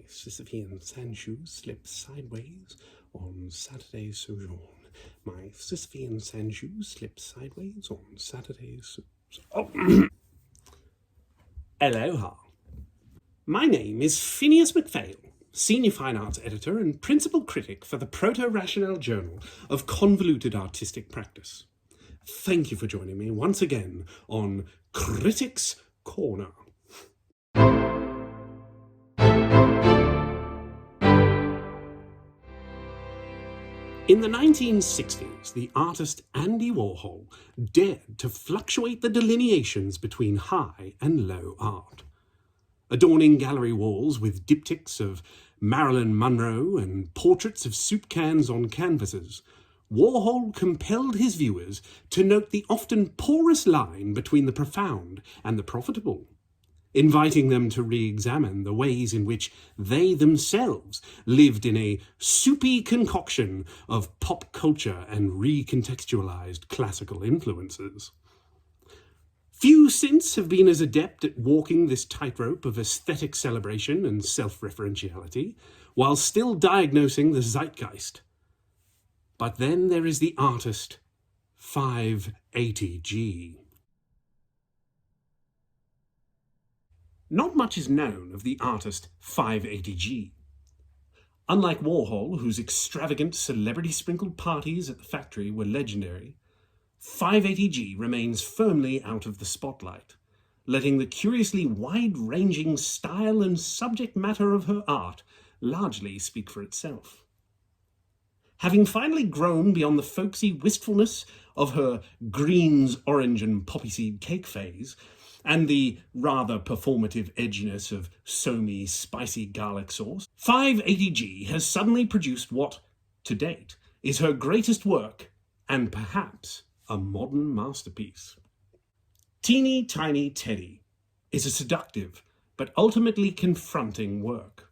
Sisyphean sandshoes slip sideways on Saturday's sojourn. My Sisyphean sandshoes slip sideways on Saturday's Aloha. My name is Finnius McPhail, Senior Fine Arts Editor and Principal Critic for the Proto-Rationale Journal of Convoluted Artistic Practice. Thank you for joining me once again on Critic's Corner. In the 1960s, the artist Andy Warhol dared to fluctuate the delineations between high and low art. Adorning gallery walls with diptychs of Marilyn Monroe and portraits of soup cans on canvases, Warhol compelled his viewers to note the often porous line between the profound and the profitable, inviting them to re-examine the ways in which they themselves lived in a soupy concoction of pop culture and recontextualized classical influences. Few since have been as adept at walking this tightrope of aesthetic celebration and self-referentiality, while still diagnosing the zeitgeist. But then there is the artist 580G. Not much is known of the artist 580G. Unlike Warhol, whose extravagant celebrity-sprinkled parties at the factory were legendary, 580G remains firmly out of the spotlight, letting the curiously wide-ranging style and subject matter of her art largely speak for itself. Having finally grown beyond the folksy wistfulness of her greens, orange and poppy seed cake phase, and the rather performative edginess of soamy, spicy garlic sauce, 580G has suddenly produced what, to date, is her greatest work, and perhaps a modern masterpiece. Teeny Tiny Teddy is a seductive, but ultimately confronting work.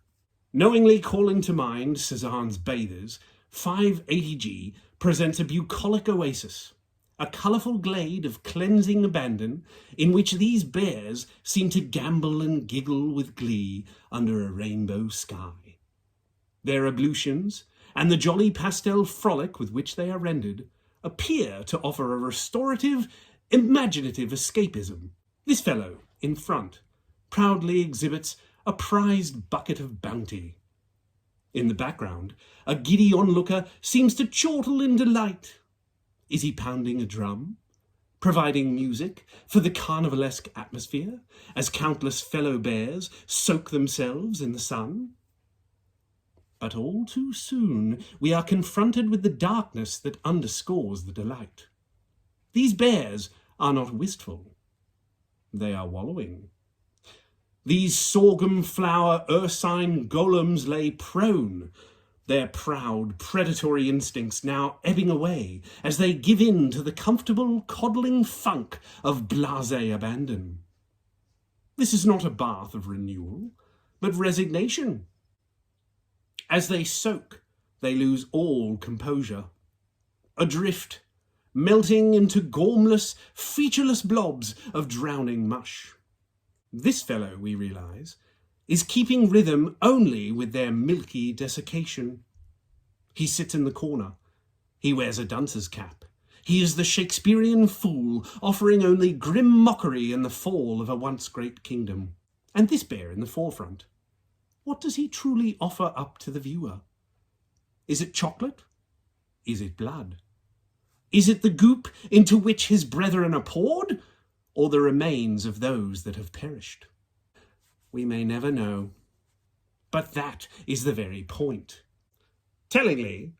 Knowingly calling to mind Cézanne's bathers, 580G presents a bucolic oasis, a colourful glade of cleansing abandon in which these bears seem to gambol and giggle with glee under a rainbow sky. Their ablutions, and the jolly pastel frolic with which they are rendered, appear to offer a restorative, imaginative escapism. This fellow, in front, proudly exhibits a prized bucket of bounty. In the background, a giddy onlooker seems to chortle in delight. Is he pounding a drum, providing music for the carnivalesque atmosphere as countless fellow bears soak themselves in the sun? But all too soon we are confronted with the darkness that underscores the delight. These bears are not wistful, they are wallowing. These sorghum flower ursine golems lay prone, their proud, predatory instincts now ebbing away as they give in to the comfortable, coddling funk of blasé abandon. This is not a bath of renewal, but resignation. As they soak, they lose all composure. Adrift, melting into gormless, featureless blobs of drowning mush. This fellow, we realise, is keeping rhythm only with their milky desiccation. He sits in the corner. He wears a dunce's cap. He is the Shakespearean fool, offering only grim mockery in the fall of a once great kingdom. And this bear in the forefront, what does he truly offer up to the viewer? Is it chocolate? Is it blood? Is it the goop into which his brethren are poured, or the remains of those that have perished? We may never know, but that is the very point. Tellingly,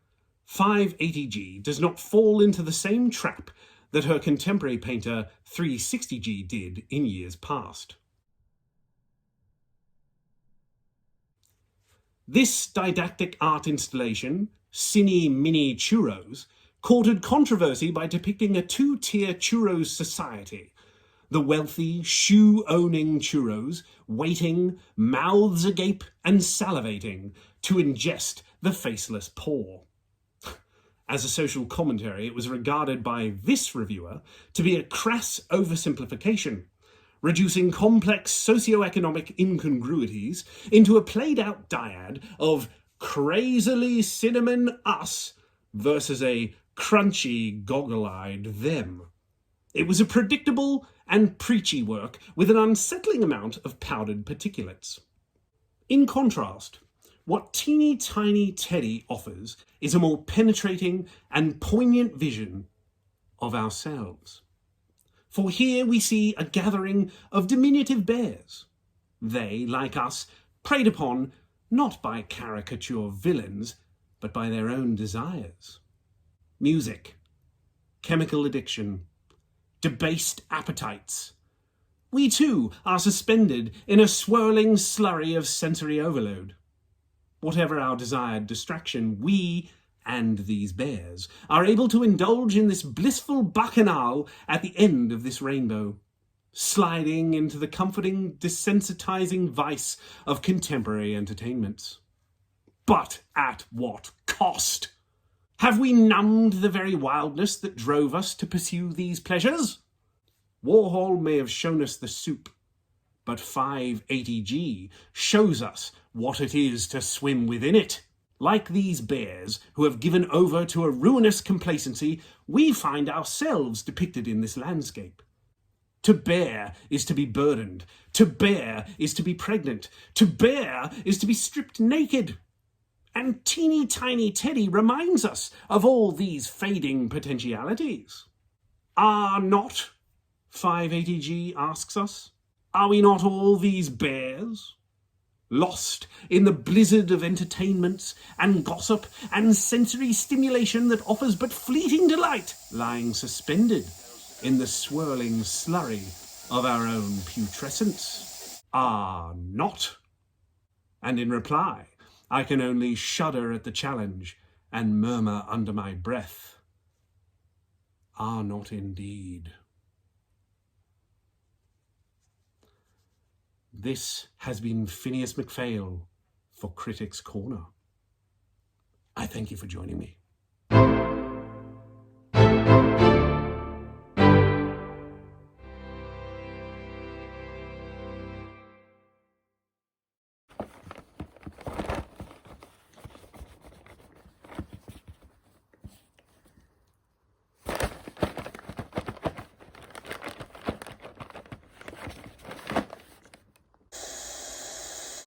580G does not fall into the same trap that her contemporary painter 360G did in years past. This didactic art installation, Cine Mini Churros, courted controversy by depicting a two-tier churros society. The wealthy, shoe-owning churros, waiting, mouths agape and salivating to ingest the faceless poor. As a social commentary, it was regarded by this reviewer to be a crass oversimplification, reducing complex socio-economic incongruities into a played-out dyad of crazily cinnamon us versus a crunchy, goggle-eyed them. It was a predictable and preachy work with an unsettling amount of powdered particulates. In contrast, what Teeny Tiny Teddy offers is a more penetrating and poignant vision of ourselves. For here we see a gathering of diminutive bears. They, like us, preyed upon not by caricature villains, but by their own desires. Music, chemical addiction, debased appetites. We too are suspended in a swirling slurry of sensory overload. Whatever our desired distraction, we and these bears are able to indulge in this blissful bacchanal at the end of this rainbow, sliding into the comforting, desensitizing vice of contemporary entertainments. But at what cost? Have we numbed the very wildness that drove us to pursue these pleasures? Warhol may have shown us the soup, but 580G shows us what it is to swim within it. Like these bears who have given over to a ruinous complacency, we find ourselves depicted in this landscape. To bear is to be burdened. To bear is to be pregnant. To bear is to be stripped naked. And Teeny Tiny Teddy reminds us of all these fading potentialities. Are not, 580G asks us, are we not all these bears? Lost in the blizzard of entertainments and gossip and sensory stimulation that offers but fleeting delight, lying suspended in the swirling slurry of our own putrescence. Are not? And in reply, I can only shudder at the challenge and murmur under my breath, are not indeed. This has been Finnius McPhail for Critic's Corner. I thank you for joining me.